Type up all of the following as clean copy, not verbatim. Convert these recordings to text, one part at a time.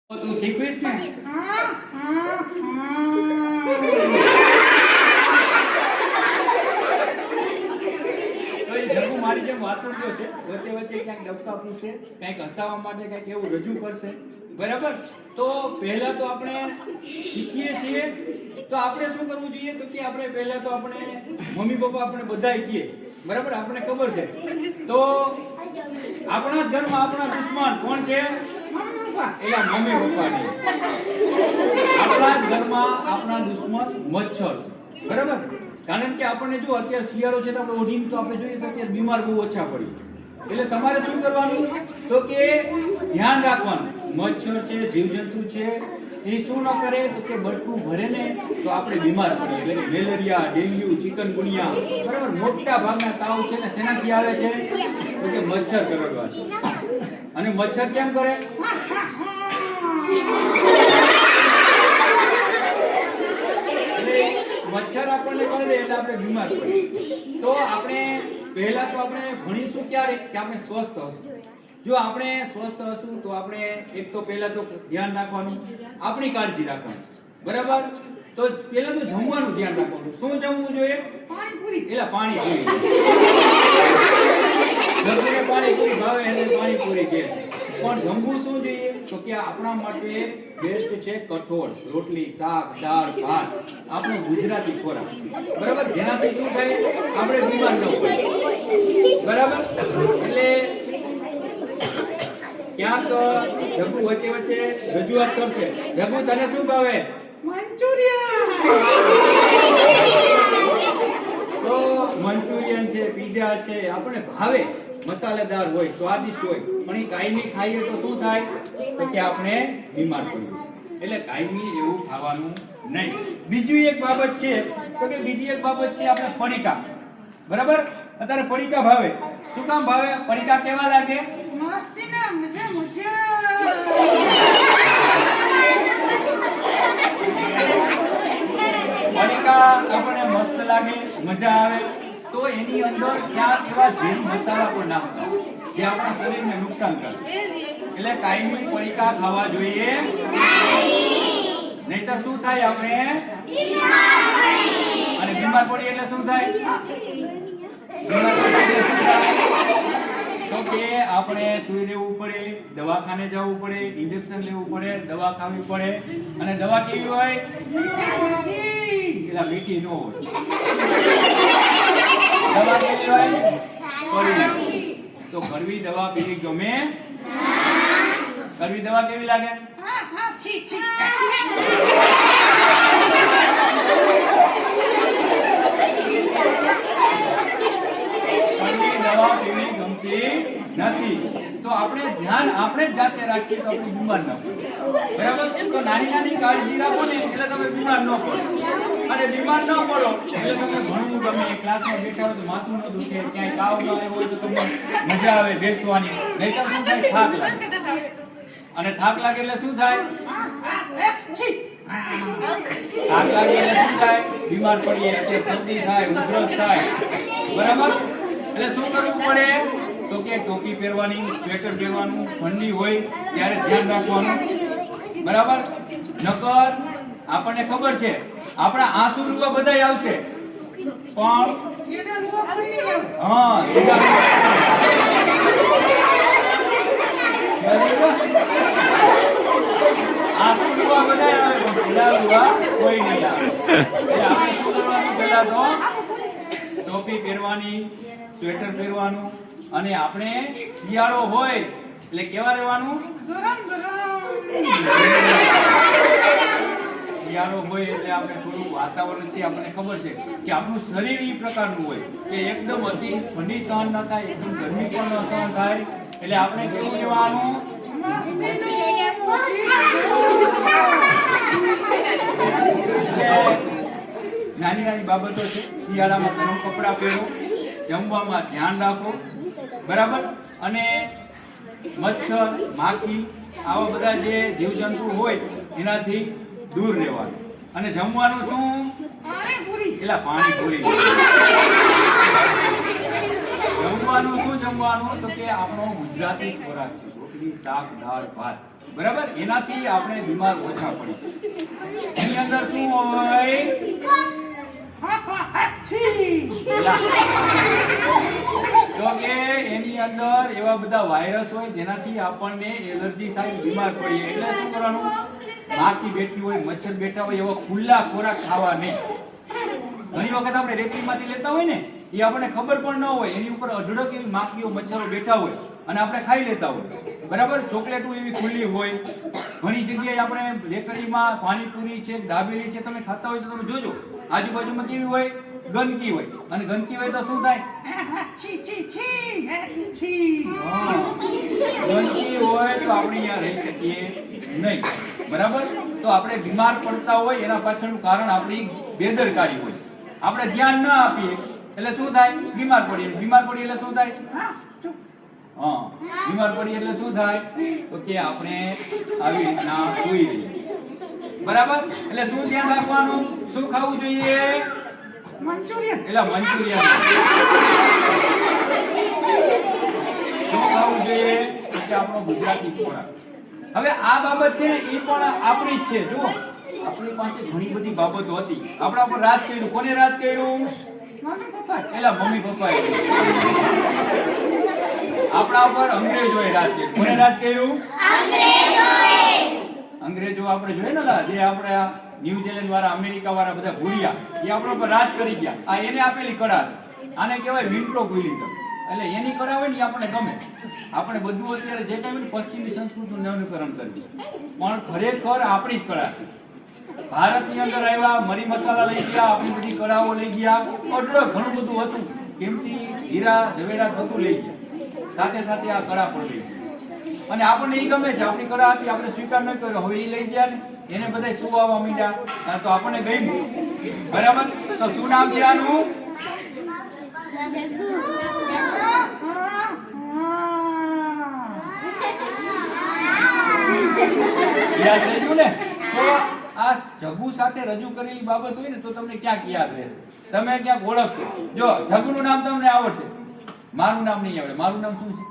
તું શીખવીશ ને? તો એ જગુ મારી જેમ વાતુરજો છે, વચ્ચે વચ્ચે ક્યાંક ડબકા પૂછે, કંઈક હસાવવા માટે કંઈક એવું રજૂ કરશે, બરાબર? તો પહેલા તો આપણે શીખીએ છીએ તો આપણે શું કરવું જોઈએ? તો કે આપણે પહેલા તો આપણે મમ્મી પપ્પા આપણે બધાય કહીએ, બરાબર? આપણે ખબર છે તો આપણા જ ઘરમાં આપણા દુશ્મન કોણ છે? એલા મમ્મી પપ્પા ની. આપણા ઘરમાં આપણા દુશ્મન મચ્છર છે, બરાબર? કારણ કે આપણને જો અત્યારે શિયાળો છે તો આપણે ઓઢીને તો આપણે જોઈએ તો અત્યારે બીમાર બહુ ઓછા પડી. એટલે તમારે શું કરવાનું? તો કે ધ્યાન રાખવાનું, મચ્છર છે, જીવજંતુ છે, એ શું ન કરે તો કે બટકું ભરે ને તો આપણે બીમાર પડીએ. એટલે કે મેલેરિયા, ડેન્ગ્યુ, ચિકનગુનિયા, બરાબર? મોટા ભાગના તાવ છે ને શેનાથી આવે છે? તો કે મચ્છર કરડવાથી. અને મચ્છર કેમ કરે? મચ્છર આપણને કરડે એટલે આપણે બીમાર પડીએ. તો આપણે પહેલા તો આપણે ભણીશું ક્યારે? કે આપણે સ્વસ્થ હશું. જો આપણે સ્વસ્થ હશું તો આપણે એક તો પહેલા તો ધ્યાન રાખવાનું, આપણી કાળજી રાખવાની, બરાબર? તો પહેલા તો જમવાનું ધ્યાન રાખવાનું. શું જમવું જોઈએ? પાણીપુરી. એટલે પાણીપુરી. જમવું પાણીપુરી ભાવે એને પાણીપુરી કહે. પણ જમવું શું જોઈએ? તો કે આપણા માટે બેસ્ટ છે કઠોળ, રોટલી, શાક, દાળ, ભાત, આપણો ગુજરાતી ખોરાક, બરાબર? જેનાથી શું થાય? આપણે બીમાર ન પડીએ, બરાબર? એટલે ક્યાંક જગુ વચ્ચે વચ્ચે રજૂઆત કરશે. જગુ તને શું ભાવે? મંચુરિયન. તો મંચુરિયન છે, પીઝા છે, આપણે ભાવે, મસાલેદાર હોય, સ્વાદિષ્ટ હોય, પણ એ કાયમી ખાઈએ તો શું થાય? તો કે આપણે બીમાર પડીએ. એટલે કાયમી એવું ખાવાનું નહીં. બીજી એક બાબત છે તો કે બીજી એક બાબત છે આપણે પડીકા, બરાબર? અત્યારે પડીકા ભાવે. શું કામ ભાવે? પડીકા કેવા લાગે? મસ્તી ના મજા મજા. પડીકા આપણને મસ્ત લાગે, મજા આવે, તો એની અંદર ક્યાંક એવા ઝેરી મસાલા પણ નાખતા જે આપણા શરીરને નુકસાન કરે. એટલે કાયમી પડીકા ખાવા જોઈએ નહીતર શું થાય? આપણે અને બીમાર પડીએ એટલે શું થાય? તો કે આપણે સુઈ રહેવું પડે, દવાખાને જવું પડે, ઇન્જેક્શન લેવું પડે, દવા ખાવી પડે. અને દવા કેવી હોય? એટલે મીઠી ન હોય. દવા કેવી હોય? કડવી. તો કડવી દવા પીવી ગમે? કડવી દવા કેવી લાગે? કડવી દવા પીવી ગમતી નથી. તો આપણે ધ્યાન આપણે જ જાતે રાખીએ તો આપણે બીમાર ન પડીએ, બરાબર? તો નાની નાની કાળજી રાખો ને એટલે તમે બીમાર ન પડો. અને બીમાર ન પડો એટલે તમને ભણવું ગમે, ક્લાસમાં બેઠા હોય તો માથું ન દુખે, ક્યાંય તાવ ન આવ્યો હોય તો તમને મજા આવે બેસવાની. નહીતર શું થાય? થાક લાગે. અને થાક લાગે એટલે શું થાય? થાક લાગે એટલે શું થાય? બીમાર પડીએ, એટલે શરદી થાય, ઉધરસ થાય, બરાબર? એટલે શું કરવું પડે? તો કે ટોપી પહેરવાની, સ્વેટર પહેરવાનું, ઠંડી હોય ત્યારે ધ્યાન રાખવાનું, બરાબર? નકર આપણને ખબર છે આપણા આંસુ રૂવા બધાય આવશે, પણ હા સીધા આંસુ રૂવા બધાય આવે પણ સીધા રૂવા કોઈ નહીં આવે. એટલે આપણે શું કરવાનું? પહેલા તો ટોપી પહેરવાની, સ્વેટર પહેરવાનું. અને આપણે શિયાળો હોય એટલે કેવા રહેવાનું? શિયાળો હોય એટલે આપણે થોડું વાતાવરણ છે, આપણને ખબર છે કે આપણું શરીર એ પ્રકારનું હોય કે એકદમ અતિ ઠંડી સહન ન થાય, એકદમ ગરમી પણ ન સહન થાય. એટલે આપણે કેવું રહેવાનું? નાની નાની બાબતો છે. શિયાળામાં ગરમ કપડાં પહેરો, જમવામાં ધ્યાન રાખો, બરાબર? અને મચ્છર, માખી, આવા બધા જે જીવજંતુ હોય એનાથી દૂર રહેવાનું. અને જમવાનું શું? એટલે પાણીપુરી. જમવાનું શું જમવાનું? તો કે આપણો ગુજરાતી ખોરાક છે, રોટલી, શાક, દાળ, ભાત. બરાબર, એનાથી આપણે બીમાર ઓછા પડી. એની અંદર શું હોય? તો કે એની અંદર એવા બધા વાયરસ હોય જેનાથી આપણને એલર્જી થાય, બીમાર પડીએ. એટલે શું કરવાનું? માખી બેઠી હોય, મચ્છર બેઠા હોય એવા ખુલ્લા ખોરાક ખાવા નહીં. ઘણી વખત આપણે રેતીમાંથી લેતા હોય ને, એ આપણને ખબર પણ ન હોય, એની ઉપર અઢળક એવી માખીઓ મચ્છરો બેઠા હોય અને આપણે ખાઈ લેતા હોય. બરાબર, ચોકલેટો એવી ખુલ્લી હોય. ઘણી જગ્યાએ આપણે રેકડીમાં પાણીપુરી છે, દાબેલી છે, તમે ખાતા હોય તો તમે જોજો આજુબાજુમાં કેવી હોય? ગંદકી હોય. અને ગંદકી હોય તો શું થાય? ગંદકી હોય તો આપણે અહીંયા રહી શકીએ નહીં. બરાબર, તો આપણે બીમાર પડતા હોય એના પાછળનું કારણ આપણી બેદરકારી હોય. આપણે ધ્યાન ન આપીએ એટલે શું થાય? બીમાર પડીએ. બીમાર પડીએ એટલે શું થાય? બીમાર પડીએ એટલે શું થાય? તો કે આપણે આવી રીતના સૂઈ રહીએ. બરાબર, એટલે શું ધ્યાન રાખવાનું? શું ખાવું જોઈએ? મંચુરિયન. એટલે મંચુરિયન શું ખાવું જોઈએ? કે આપણો ગુજરાતી ખોરાક. હવે આ બાબત છે ને, એ પણ આપણી જ છે. જો આપણી પાસે ઘણી બધી બાબતો હતી, આપણા પર રાજ કર્યું. કોને રાજ કર્યું? Mummy papa. એટલે મમ્મી પપ્પાએ. આપણા પર અંગ્રેજોએ રાજ કર્યું. કોને રાજ કર્યું? અંગ્રેજો આપણે જોઈએ ને, જે આપણે ન્યુઝીલેન્ડ વાળા, અમેરિકા વાળા બધા ભૂરિયા, એ આપણા પર રાજ કરી ગયા. આ એને આપેલી કળા છે. આને કહેવાય વિન્ટ્રોક્વિલિઝમ. એટલે એની કળા હોય ને, એ આપણને ગમે. આપણે બધું અત્યારે જે કઈ હોય પશ્ચિમી સંસ્કૃતિનું અનુકરણ કરીએ, પણ ખરેખર આપણી જ કળા છે. ભારતની અંદર આવ્યા, મરી મસાલા લઈ ગયા, આપણી બધી કળાઓ લઈ ગયા, અઢળક ઘણું બધું હતું, કિંમતી હીરા જવેરાત બધું લઈ ગયા. સાથે સાથે આ કળા પણ લઈ ગયા. અને આપણને એ ગમે છે, આપણી કળા હતી, આપણે સ્વીકાર ન કર્યો. હવે એ લઈ ગયા ને, એને બધા શું આવવા માંડ્યા, તો આપણને ગમ્યું. બરાબર, તો શું નામ છે આનું? યાદ રહેજો ને. તો આ જગુ સાથે રજૂ કરેલી બાબત હોય ને, તો તમને ક્યાંક યાદ રહેશે, તમે ક્યાંક ઓળખશો. જો જગુનું નામ તમને આવડશે, મારું નામ નહીં આવડે. મારું નામ શું છે?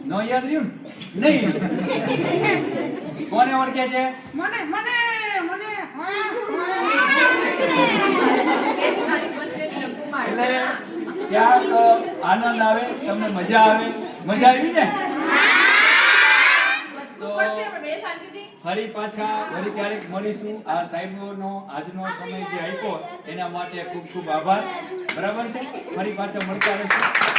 ન યાદ રહ્યું ને? નહીં. કોને ઓળખે છે? મને મને મને. એટલે ક્યાંક આનંદ આવે, તમને મજા આવે. મજા આવી ને? તો ફરી પાછા ફરી ક્યારેક મળીશું. આ સાહેબનો આજનો સમય જે આપ્યો એના માટે ખૂબ ખૂબ આભાર. બરાબર છે, ફરી પાછા મળતા રહેશું.